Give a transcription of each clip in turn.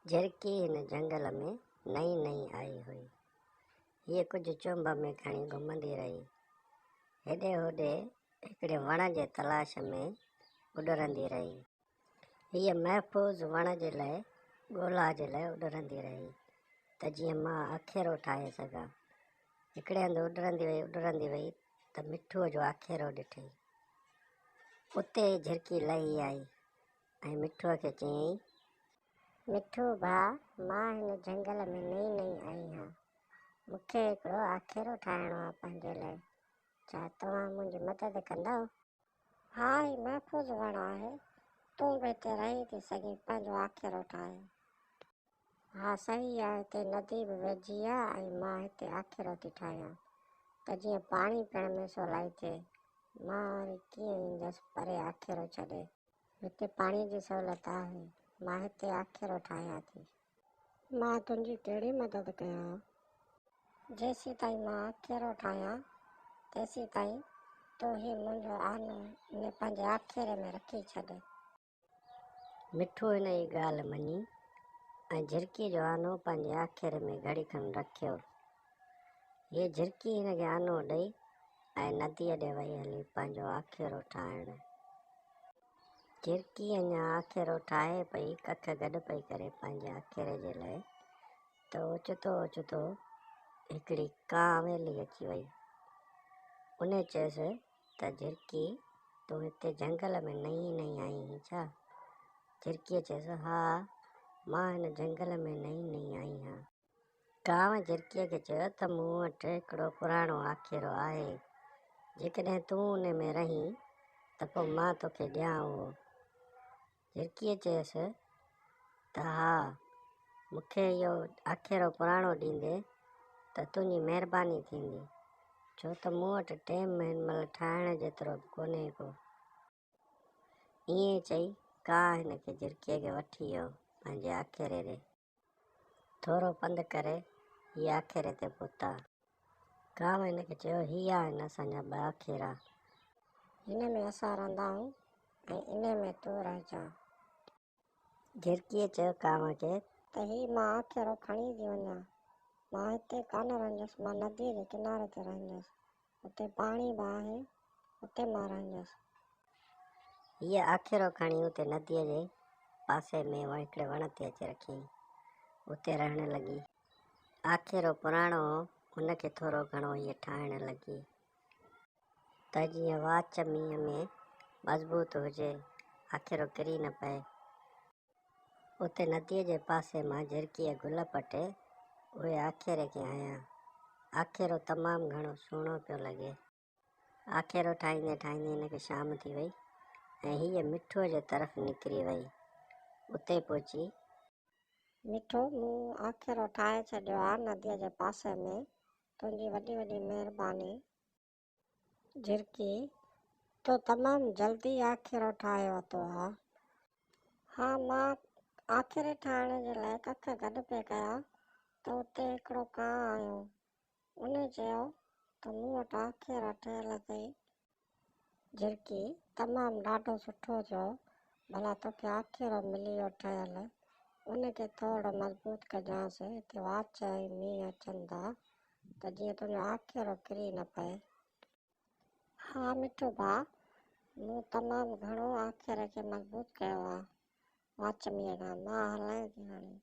झिरकी हिन जंगल में नई नई आई हुई। हीअ कुझु चुंभ में खणी घुमंदी रही। हेॾे होॾे हिकिड़े वण जे तलाश में उॾरंदी रही। हीअ महफ़ूज़ वण जे लाइ ॻोल्हा जे लाइ उॾरंदी रही त जीअं मां आखेरो ठाहे सघां। हिकिड़े हंधि उॾरंदी वई त मिठूअ जो आखेरो ॾिठई। उते झिरकी लही आई ऐं मिठूअ खे चयईं, मिठू भाउ, मां हिन जंगल में नई नई आई आहियां। मूंखे हिकिड़ो आखेरो ठाहिणो आहे पंहिंजे लाइ। छा तव्हां मुंहिंजी मदद कंदव? हा, ही महफ़ूज़ वण आहे। तूं बि हिते रही थी सघीं पंहिंजो आखेरो ठाहे। हा, सही आहे। हिते नदी बि वेझी आहे ऐं मां हिते आखेरो थी ठाहियां त जीअं पाणी पीअण में सवलाई थिए। मां वरी कीअं ईंदसि परे आखेरो छॾे। हिते पाणी जी सहूलियत आहे। मां हिते आखेरो ठाहियां थी। मां तुंहिंजी कहिड़ी मदद कयां? जेसीं ताईं मां आखेरो ठाहियां तेसीं ताईं तूं ही मुंहिंजो आनो इन पंहिंजे आखेरे में रखी छॾ। मिठू हिन जी ॻाल्हि मञी ऐं झिरकी जो आनो पंहिंजे आखेरे में घड़ी खनि रखियो। हीअ झिरकी हिन खे आनो ॾेई ऐं नदीअ ॾे वई हली पंहिंजो आखेरो ठाहिण। झिरकी अञा आखेरो ठाहे पई, कख गॾु पई करे पंहिंजे आखेरे जे लाइ, त ओचितो ओचितो हिकिड़ी कां हवेली अची वई। उन चयसि त झिरकी, तूं हिते जंगल में नई नई आई आहीं छा? झिरकीअ चयसि, हा, मां हिन जंगल में नई नई आई आहियां। कांव झिरकीअ खे चयो त मूं वटि हिकिड़ो पुराणो आखेरो आहे। जेकॾहिं तूं उन में रहीं त पोइ मां तोखे ॾियां उहो। झिरकीअ चयसि त हा, मूंखे इहो आखेरो पुराणो ॾींदे त तुंहिंजी महिरबानी थींदी, छो त मूं वटि टेम हिन महिल ठाहिण जेतिरो बि कोन्हे को। ईअं चई कां हिन खे झिरकीअ खे वठी वियो पंहिंजे आखेरे ॾे। थोरो पंधु करे हीअ आखेरे ते पहुता। कांव हिन खे चयो, हीअ आहिनि असांजा ॿ आखेरा। हिन में असां रहंदा आहियूं ऐं इन में तूं रहिजांइ। झिरकीअ चयो कांव खे त हीउ मां आखेरो खणी थी वञां। मां हिते कान रहंदसि, मां नदीअ जे किनारे ते रहंदसि। हुते पाणी बि आहे, हुते मां रहंदसि। हीअ आखेरो खणी हुते नदीअ जे पासे में हिकिड़े वण ते अची रखियईं। उते रहण लॻी। आखेरो पुराणो हुनखे थोरो घणो हीअ ठाहिण लॻी त जीअं वाच मींहं में मज़बूत हुजे, आखेरो किरी न पए। उते नदीअ जे पासे मां झिरकीअ गुल पटे उहे आखेरे खे हयां। आखेरो तमामु घणो सुहिणो पियो लॻे। आखेरो ठाहींदे ठाहींदे हिनखे शाम थी वई ऐं हीअ मिठूअ जे तरफ़ निकिरी वई। उते पहुची, मिठो, मूं आखेरो ठाहे छॾियो आहे नदीअ जे पासे में। तुंहिंजी वॾी वॾी महिरबानी। झिरकी, तो तमामु जल्दी आखेरो ठाहे वरितो आहे। हा, मां आखेरे ठाहिण जे लाइ कख गॾु पे कया त उते हिकिड़ो कां आयो। उन चयो त मूं वटि आखेरा ठहियल अथई। झिरकी, तमामु ॾाढो सुठो थियो। भला तोखे आखेरो मिली वियो ठहियल। उनखे थोरो मज़बूत कजांसि। हिते वाच ऐं मींहं अचनि था त जीअं तुंहिंजो आखेरो किरी न पए। हा मिठू भाउ, मूं तमामु घणो आखेरे खे मज़बूत कयो आहे। वाच मींहं खां मां हलाए थी हाणे।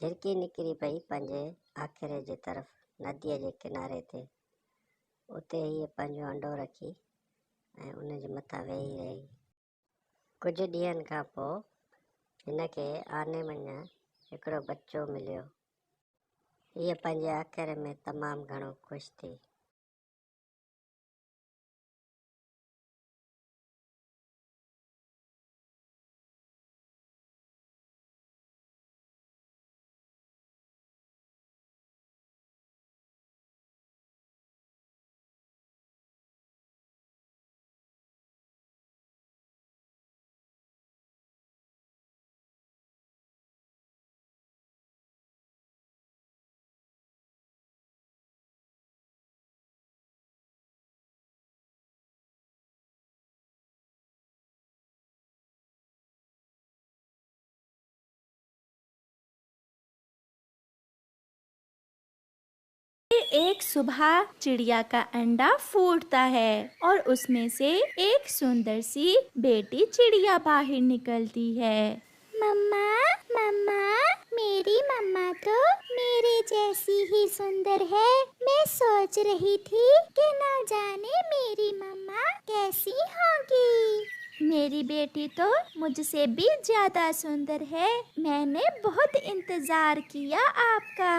झिरकी निकिरी पई पंहिंजे आखेरे जे तरफ़ नदीअ जे किनारे ते। उते हीअ पंहिंजो अंडो रखी ऐं उनजे मथां वेही रही। कुझु ॾींहंनि खां पोइ हिनखे आने मंझि हिकिड़ो बच्चो मिलियो। हीअ पंहिंजे आखेरे में तमामु घणो ख़ुशि थी। फिर एक सुबह चिड़िया का अंडा फूटता है और उसमें से एक सुंदर सी बेटी चिड़िया बाहर निकलती है। मम्मा मम्मा, मेरी मम्मा तो मेरे जैसी ही सुंदर है। मैं सोच रही थी कि ना जाने मेरी मम्मा कैसी होगी। मेरी बेटी तो मुझसे भी ज्यादा सुंदर है। मैंने बहुत इंतजार किया आपका।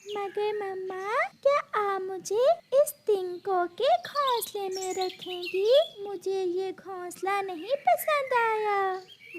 मगर मम्मा, क्या आप मुझे इस तिनकों के घोंसले में रखेंगी? मुझे ये घोंसला नहीं पसंद आया।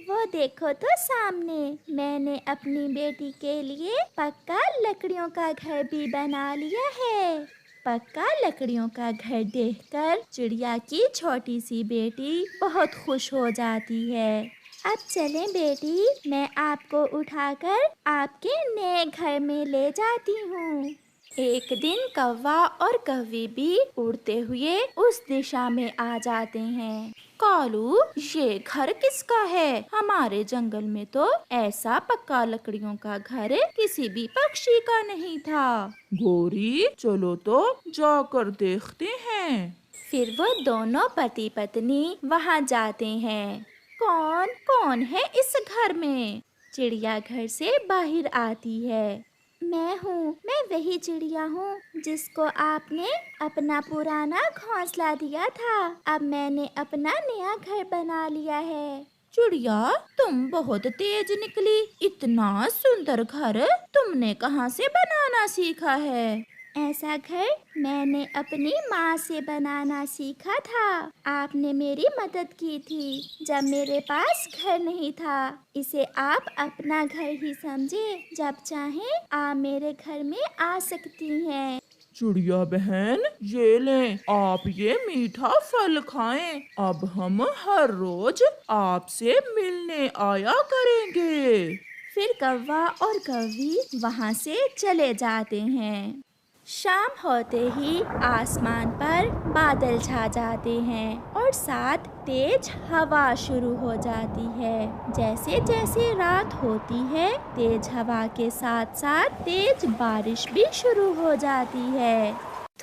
वो देखो तो सामने, मैंने अपनी बेटी के लिए पक्का लकड़ियों का घर भी बना लिया है। पक्का लकड़ियों का घर देखकर चिड़िया की छोटी सी बेटी बहुत खुश हो जाती है। अब चलें बेटी, मैं आपको उठाकर आपके नए घर में ले जाती हूँ। एक दिन कौवा और कौवी भी उड़ते हुए उस दिशा में आ जाते हैं। कालू, ये घर किसका है? हमारे जंगल में तो ऐसा पक्का लकड़ियों का घर किसी भी पक्षी का नहीं था। गौरी, चलो तो जाकर देखते हैं। फिर वो दोनों पति पत्नी वहाँ जाते हैं। कौन कौन है इस घर में? चिड़िया घर से बाहर आती है। मैं हूँ, मैं वही चिड़िया हूँ जिसको आपने अपना पुराना घोंसला दिया था। अब मैंने अपना नया घर बना लिया है। चिड़िया, तुम बहुत तेज निकली। इतना सुंदर घर तुमने कहाँ से बनाना सीखा है? ऐसा घर मैंने अपनी माँ से बनाना सीखा था। आपने मेरी मदद की थी जब मेरे पास घर नहीं था। इसे आप अपना घर ही समझे। जब चाहें आप मेरे घर में आ सकती हैं। चिड़िया बहन, ये लें, आप ये मीठा फल खाएं। अब हम हर रोज आपसे मिलने आया करेंगे। फिर कौवा और कौवी वहाँ से चले जाते हैं। शाम होते ही आसमान पर बादल छा जाते हैं और साथ तेज हवा शुरू हो जाती है। जैसे जैसे रात होती है, तेज हवा के साथ साथ तेज बारिश भी शुरू हो जाती है।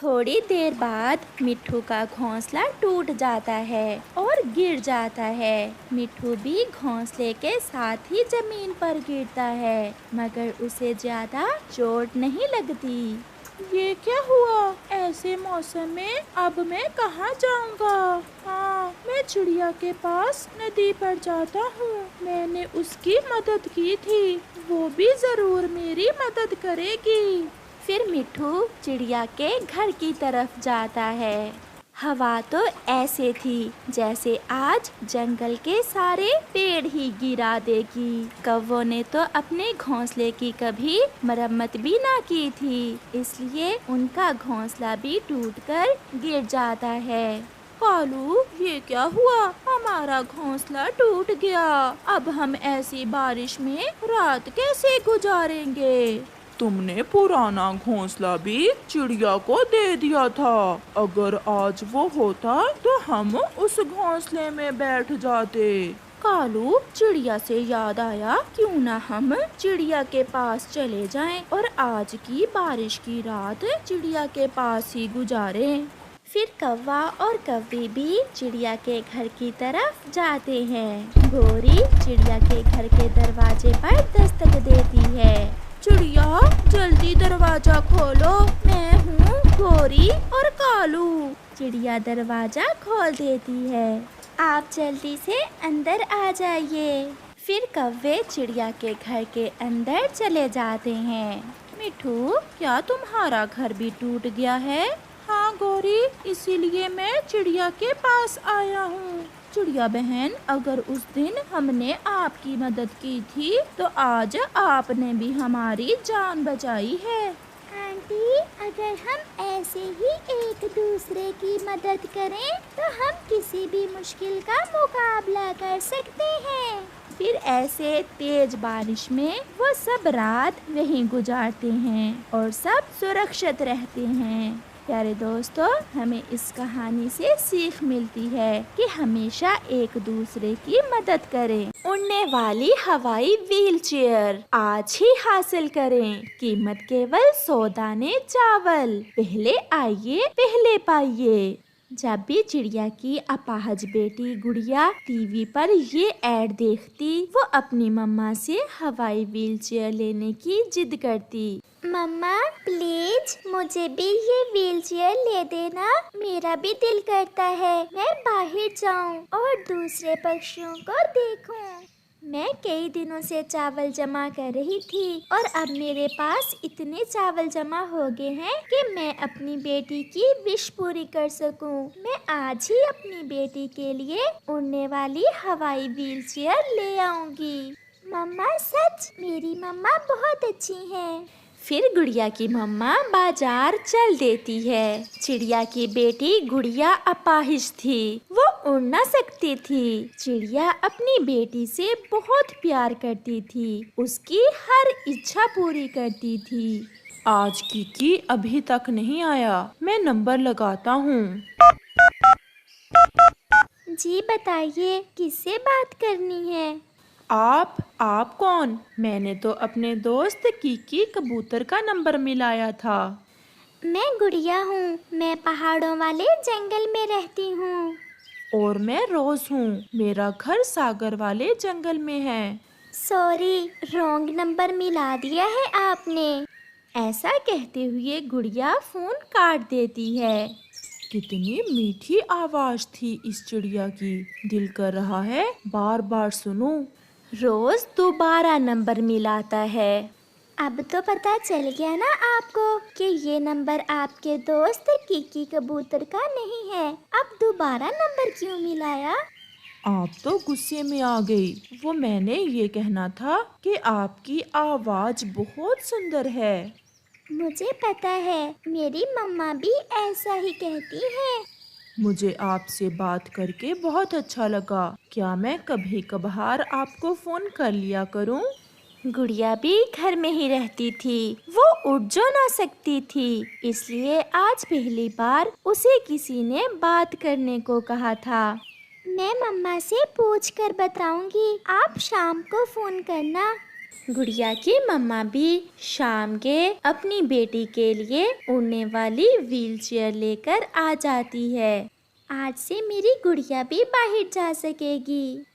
थोड़ी देर बाद मिट्ठू का घोंसला टूट जाता है और गिर जाता है। मिट्ठू भी घोंसले के साथ ही जमीन पर गिरता है, मगर उसे ज्यादा चोट नहीं लगती। ये क्या हुआ? ऐसे मौसम में अब मैं कहाँ जाऊँगा? हाँ, मैं चिड़िया के पास नदी पर जाता हूँ। मैंने उसकी मदद की थी, वो भी जरूर मेरी मदद करेगी। फिर मिट्ठू चिड़िया के घर की तरफ जाता है। हवा तो ऐसे थी जैसे आज जंगल के सारे पेड़ ही गिरा देगी। कौवों ने तो अपने घोंसले की कभी मरम्मत भी ना की थी, इसलिए उनका घोंसला भी टूटकर गिर जाता है। कालू, ये क्या हुआ? हमारा घोंसला टूट गया। अब हम ऐसी बारिश में रात कैसे गुजारेंगे? तुमने पुराना घोंसला भी चिड़िया को दे दिया था। अगर आज वो होता तो हम उस घोंसले में बैठ जाते। कालू, चिड़िया से याद आया, क्यों ना हम चिड़िया के पास चले जाएं और आज की बारिश की रात चिड़िया के पास ही गुजारें। फिर कौवा और कौवी भी चिड़िया के घर की तरफ जाते हैं। गौरी चिड़िया के घर के दरवाजे पर दस्तक देती है। चिड़िया, जल्दी दरवाजा खोलो, मैं हूँ गौरी और कालू। चिड़िया दरवाजा खोल देती है। आप जल्दी से अंदर आ जाइए। फिर कौवे चिड़िया के घर के अंदर चले जाते हैं। मिठू, क्या तुम्हारा घर भी टूट गया है? हाँ गौरी, इसीलिए मैं चिड़िया के पास आया हूँ। चिड़िया बहन, अगर उस दिन हमने आपकी मदद की थी तो आज आपने भी हमारी जान बचाई है। आंटी, अगर हम ऐसे ही एक दूसरे की मदद करें तो हम किसी भी मुश्किल का मुकाबला कर सकते हैं। फिर ऐसे तेज बारिश में वो सब रात वहीं गुजारते हैं और सब सुरक्षित रहते हैं। प्यारे दोस्तों, हमें इस कहानी से सीख मिलती है कि हमेशा एक दूसरे की मदद करें। उड़ने वाली हवाई व्हील चेयर आज ही हासिल करें। कीमत केवल 100 दाने चावल। पहले आइए पहले पाइए। जब भी चिड़िया की अपाहज बेटी गुड़िया टीवी पर ये ऐड देखती, वो अपनी मम्मा से हवाई व्हील चेयर लेने की जिद करती। मम्मा प्लीज मुझे भी ये व्हील चेयर ले देना, मेरा भी दिल करता है मैं बाहर जाऊं और दूसरे पक्षियों को देखूं। मैं कई दिनों से चावल जमा कर रही थी और अब मेरे पास इतने चावल जमा हो गए हैं कि मैं अपनी बेटी की विश पूरी कर सकूं। मैं आज ही अपनी बेटी के लिए उड़ने वाली हवाई व्हील चेयर ले आऊंगी। मम्मा सच, मेरी मम्मा बहुत अच्छी हैं। फिर गुड़िया की मम्मा बाजार चल देती है। चिड़िया की बेटी गुड़िया अपाहिज थी, वो उड़ ना सकती थी। चिड़िया अपनी बेटी से बहुत प्यार करती थी, उसकी हर इच्छा पूरी करती थी। आज किकी अभी तक नहीं आया, मैं नंबर लगाता हूँ। जी बताइए, किससे बात करनी है? आप कौन? मैंने तो अपने दोस्त किकी कबूतर का नंबर मिलाया था। मैं गुड़िया हूँ, मैं पहाड़ों वाले जंगल में रहती हूँ। और मैं रोज हूँ, मेरा घर सागर वाले जंगल में है। सॉरी, रॉन्ग नंबर मिला दिया है आपने। ऐसा कहते हुए गुड़िया फोन काट देती है। कितनी मीठी आवाज थी इस चिड़िया की, दिल कर रहा है बार बार सुनूं। रोज दोबारा नंबर मिलाता है। अब तो पता चल गया ना आपको कि ये नंबर आपके दोस्त किकी कबूतर का नहीं है। अब दोबारा नंबर क्यों मिलाया? आप तो गुस्से में आ गई। वो मैंने ये कहना था कि आपकी आवाज बहुत सुंदर है। मुझे पता है, मेरी मम्मा भी ऐसा ही कहती है। मुझे आपसे बात करके बहुत अच्छा लगा। क्या मैं कभी कभार आपको फोन कर लिया करूं? गुड़िया भी घर में ही रहती थी, वो उड़ जो ना सकती थी, इसलिए आज पहली बार उसे किसी ने बात करने को कहा था। मैं मम्मा से पूछ कर बताऊंगी, आप शाम को फोन करना। गुड़िया की मम्मा भी शाम के अपनी बेटी के लिए उड़ने वाली व्हील चेयर लेकर आ जाती है। आज से मेरी गुड़िया भी बाहर जा सकेगी।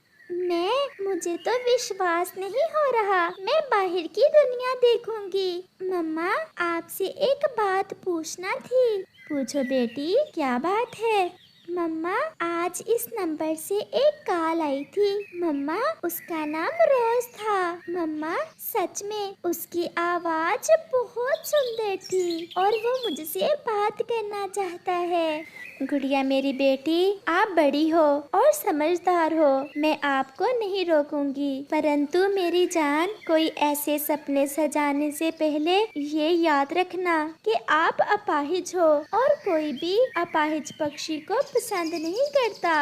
मुझे तो विश्वास नहीं हो रहा, मैं बाहर की दुनिया देखूंगी। मम्मा, आपसे एक बात पूछना थी। पूछो बेटी, क्या बात है? मम्मा, आज इस नंबर से एक कॉल आई थी। मम्मा, उसका नाम रोज था। मम्मा, सच में उसकी आवाज बहुत सुंदर थी और वो मुझसे बात करना चाहता है। गुड़िया मेरी बेटी, आप बड़ी हो और समझदार हो, मैं आपको नहीं रोकूंगी, परंतु मेरी जान, कोई ऐसे सपने सजाने से पहले ये याद रखना कि आप अपाहिज हो और कोई भी अपाहिज पक्षी को पसंद नहीं करता।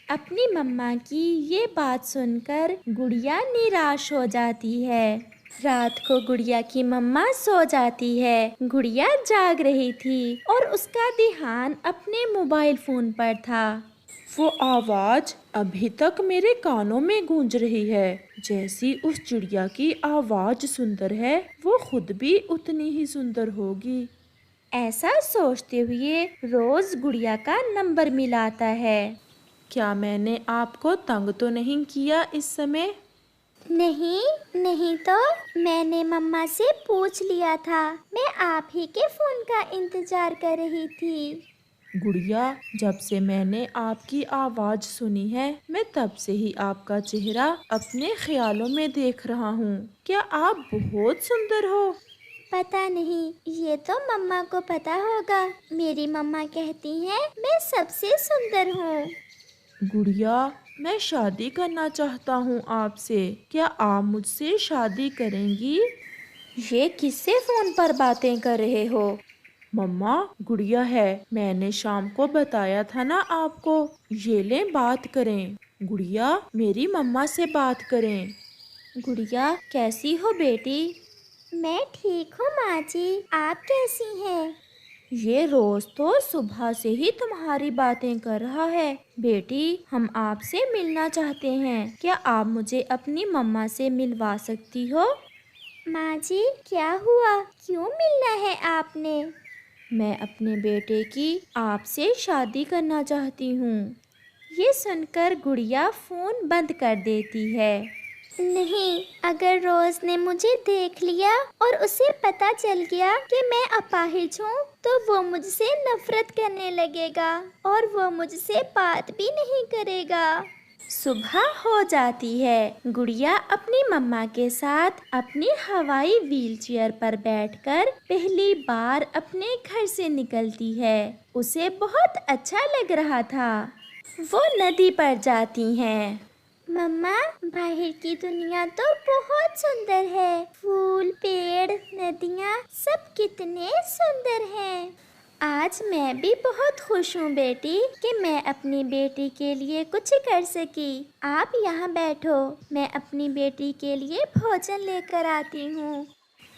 अपनी मम्मा की ये बात सुनकर गुड़िया निराश हो जाती है। रात को गुड़िया की मम्मा सो जाती है। गुड़िया जाग रही थी और उसका ध्यान अपने मोबाइल फोन पर था। वो आवाज अभी तक मेरे कानों में गूंज रही है। जैसी उस चिड़िया की आवाज सुंदर है, वो खुद भी उतनी ही सुंदर होगी। ऐसा सोचते हुए रोज गुड़िया का नंबर मिलाता है। क्या मैंने आपको तंग तो नहीं किया इस समय? नहीं तो मैंने मम्मा से पूछ लिया था। मैं आप ही के फोन का इंतजार कर रही थी। गुड़िया, जब से मैंने आपकी आवाज सुनी है, मैं तब से ही आपका चेहरा अपने ख्यालों में देख रहा हूँ। क्या आप बहुत सुंदर हो? पता नहीं, ये तो मम्मा को पता होगा। मेरी मम्मा कहती हैं मैं सबसे सुंदर हूँ। गुड़िया, मैं शादी करना चाहता हूँ आपसे। क्या आप मुझसे शादी करेंगी? ये किससे फोन पर बातें कर रहे हो? मम्मा, गुड़िया है। मैंने शाम को बताया था ना आपको। ये लें, बात करें। गुड़िया, मेरी मम्मा से बात करें। गुड़िया, कैसी हो बेटी? मैं ठीक हूँ माँ जी, आप कैसी हैं? ये रोज तो सुबह से ही तुम्हारी बातें कर रहा है। बेटी, हम आपसे मिलना चाहते हैं, क्या आप मुझे अपनी मम्मा से मिलवा सकती हो? माँ जी, क्या हुआ? क्यों मिलना है आपने? मैं अपने बेटे की आपसे शादी करना चाहती हूँ। ये सुनकर गुड़िया फोन बंद कर देती है। नहीं, अगर रोज ने मुझे देख लिया और उसे पता चल गया कि मैं अपाहिज हूँ तो वो मुझसे नफरत करने लगेगा और वो मुझसे बात भी नहीं करेगा। सुबह हो जाती है। गुड़िया अपनी मम्मा के साथ अपनी हवाई व्हीलचेयर पर बैठकर पहली बार अपने घर से निकलती है। उसे बहुत अच्छा लग रहा था। वो नदी पर जाती हैं। मम्मा, बाहर की दुनिया तो बहुत सुंदर है। फूल, पेड़, नदियाँ सब कितने सुंदर हैं। आज मैं भी बहुत खुश हूँ बेटी कि मैं अपनी बेटी के लिए कुछ कर सकी। आप यहाँ बैठो, मैं अपनी बेटी के लिए भोजन लेकर आती हूँ।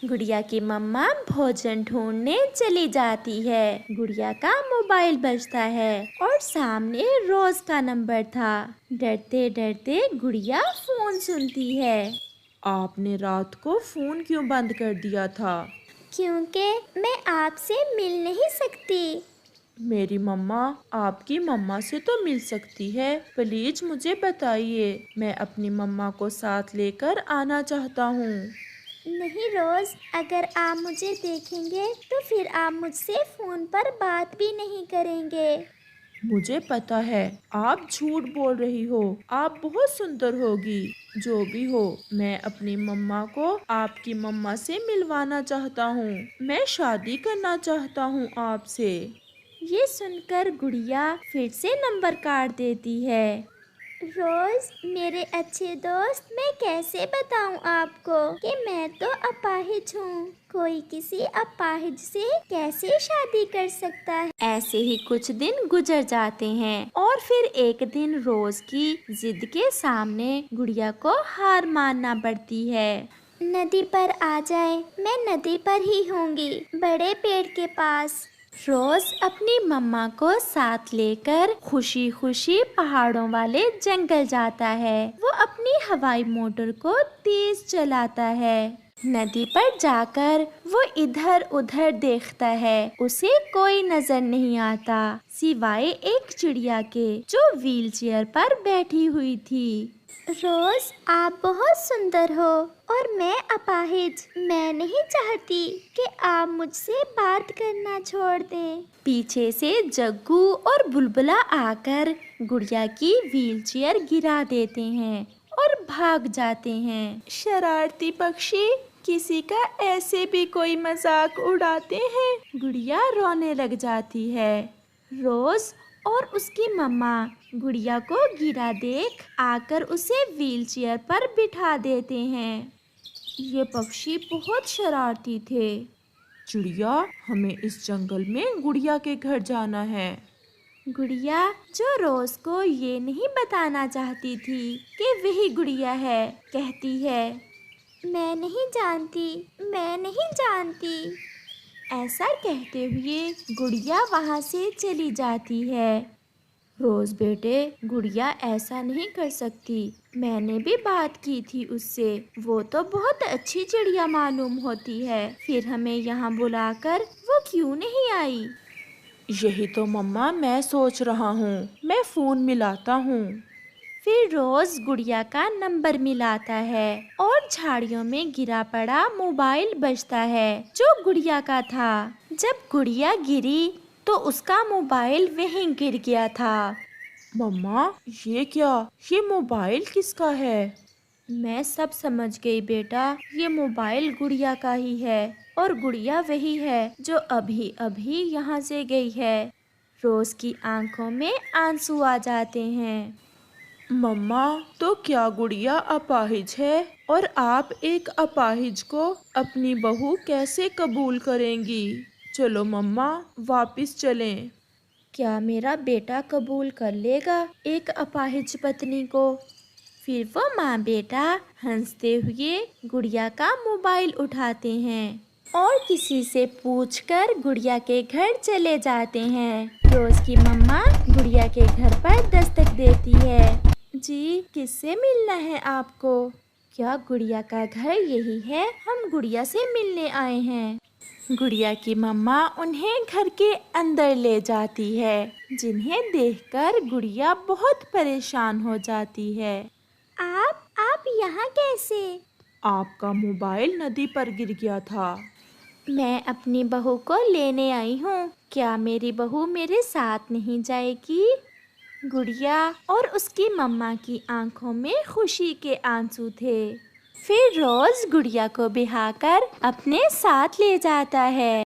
गुड़िया की मम्मा भोजन ढूंढने चली जाती है। गुड़िया का मोबाइल बजता है और सामने रोज का नंबर था। डरते डरते गुड़िया फोन सुनती है। आपने रात को फोन क्यों बंद कर दिया था? क्योंकि मैं आपसे मिल नहीं सकती। मेरी मम्मा आपकी मम्मा से तो मिल सकती है। प्लीज मुझे बताइए, मैं अपनी मम्मा को साथ लेकर आना चाहता हूँ। नहीं रोज, अगर आप मुझे देखेंगे तो फिर आप मुझसे फोन पर बात भी नहीं करेंगे। मुझे पता है आप झूठ बोल रही हो। आप बहुत सुंदर होगी। जो भी हो, मैं अपनी मम्मा को आपकी मम्मा से मिलवाना चाहता हूँ। मैं शादी करना चाहता हूँ आपसे। ये सुनकर गुड़िया फिर से नंबर काट देती है। रोज, मेरे अच्छे दोस्त, मैं कैसे बताऊं आपको कि मैं तो अपाहिज हूँ। कोई किसी अपाहिज से कैसे शादी कर सकता है? ऐसे ही कुछ दिन गुजर जाते हैं और फिर एक दिन रोज की जिद के सामने गुड़िया को हार मानना पड़ती है। नदी पर आ जाए, मैं नदी पर ही होंगी, बड़े पेड़ के पास। रोज अपनी मम्मा को साथ लेकर खुशी खुशी पहाड़ों वाले जंगल जाता है। वो अपनी हवाई मोटर को तेज चलाता है। नदी पर जाकर वो इधर उधर देखता है। उसे कोई नजर नहीं आता सिवाय एक चिड़िया के जो व्हीलचेयर पर बैठी हुई थी। रोज, आप बहुत सुंदर हो और मैं अपाहिज। मैं नहीं चाहती कि आप मुझसे बात करना छोड़ दें। पीछे से जग्गू और बुलबुला आकर गुड़िया की व्हीलचेयर गिरा देते हैं और भाग जाते हैं। शरारती पक्षी, किसी का ऐसे भी कोई मजाक उड़ाते हैं। गुड़िया रोने लग जाती है। रोज और उसकी मम्मा गुड़िया को गिरा देख आकर उसे व्हीलचेयर पर बिठा देते हैं। ये पक्षी बहुत शरारती थे। चिड़िया, हमें इस जंगल में गुड़िया के घर जाना है। गुड़िया जो रोज को ये नहीं बताना चाहती थी कि वही गुड़िया है, कहती है, मैं नहीं जानती, मैं नहीं जानती। ऐसा कहते हुए गुड़िया वहाँ से चली जाती है। रोज बेटे, गुड़िया ऐसा नहीं कर सकती। मैंने भी बात की थी उससे। वो तो बहुत अच्छी चिड़िया मालूम होती है। फिर हमें यहाँ बुलाकर वो क्यों नहीं आई? यही तो मम्मा मैं सोच रहा हूँ। मैं फोन मिलाता हूँ। फिर रोज गुड़िया का नंबर मिलाता है और झाड़ियों में गिरा पड़ा मोबाइल बजता है जो गुड़िया का था। जब गुड़िया गिरी तो उसका मोबाइल वहीं गिर गया था। मम्मा, ये क्या? ये मोबाइल किसका है? मैं सब समझ गई बेटा। ये मोबाइल गुड़िया का ही है और गुड़िया वही है जो अभी अभी यहाँ से गई है। रोज की आंखों में आंसू आ जाते हैं। मम्मा, तो क्या गुड़िया अपाहिज है? और आप एक अपाहिज को अपनी बहू कैसे कबूल करेंगी? चलो मम्मा, वापस चलें। क्या मेरा बेटा कबूल कर लेगा एक अपाहिज पत्नी को? फिर वो माँ बेटा हंसते हुए गुड़िया का मोबाइल उठाते हैं। और किसी से पूछकर गुड़िया के घर चले जाते हैं। रोज की मम्मा गुड़िया के घर पर दस्तक देती है। जी, किससे मिलना है आपको? क्या गुड़िया का घर यही है? हम गुड़िया से मिलने आए हैं। गुड़िया की मम्मा उन्हें घर के अंदर ले जाती है, जिन्हें देखकर गुड़िया बहुत परेशान हो जाती है। आप यहाँ कैसे? आपका मोबाइल नदी पर गिर गया था। मैं अपनी बहू को लेने आई हूँ। क्या मेरी बहू मेरे साथ नहीं जाएगी? गुड़िया और उसकी मम्मा की आंखों में खुशी के आंसू थे। फिर रोज गुड़िया को बिहाकर अपने साथ ले जाता है।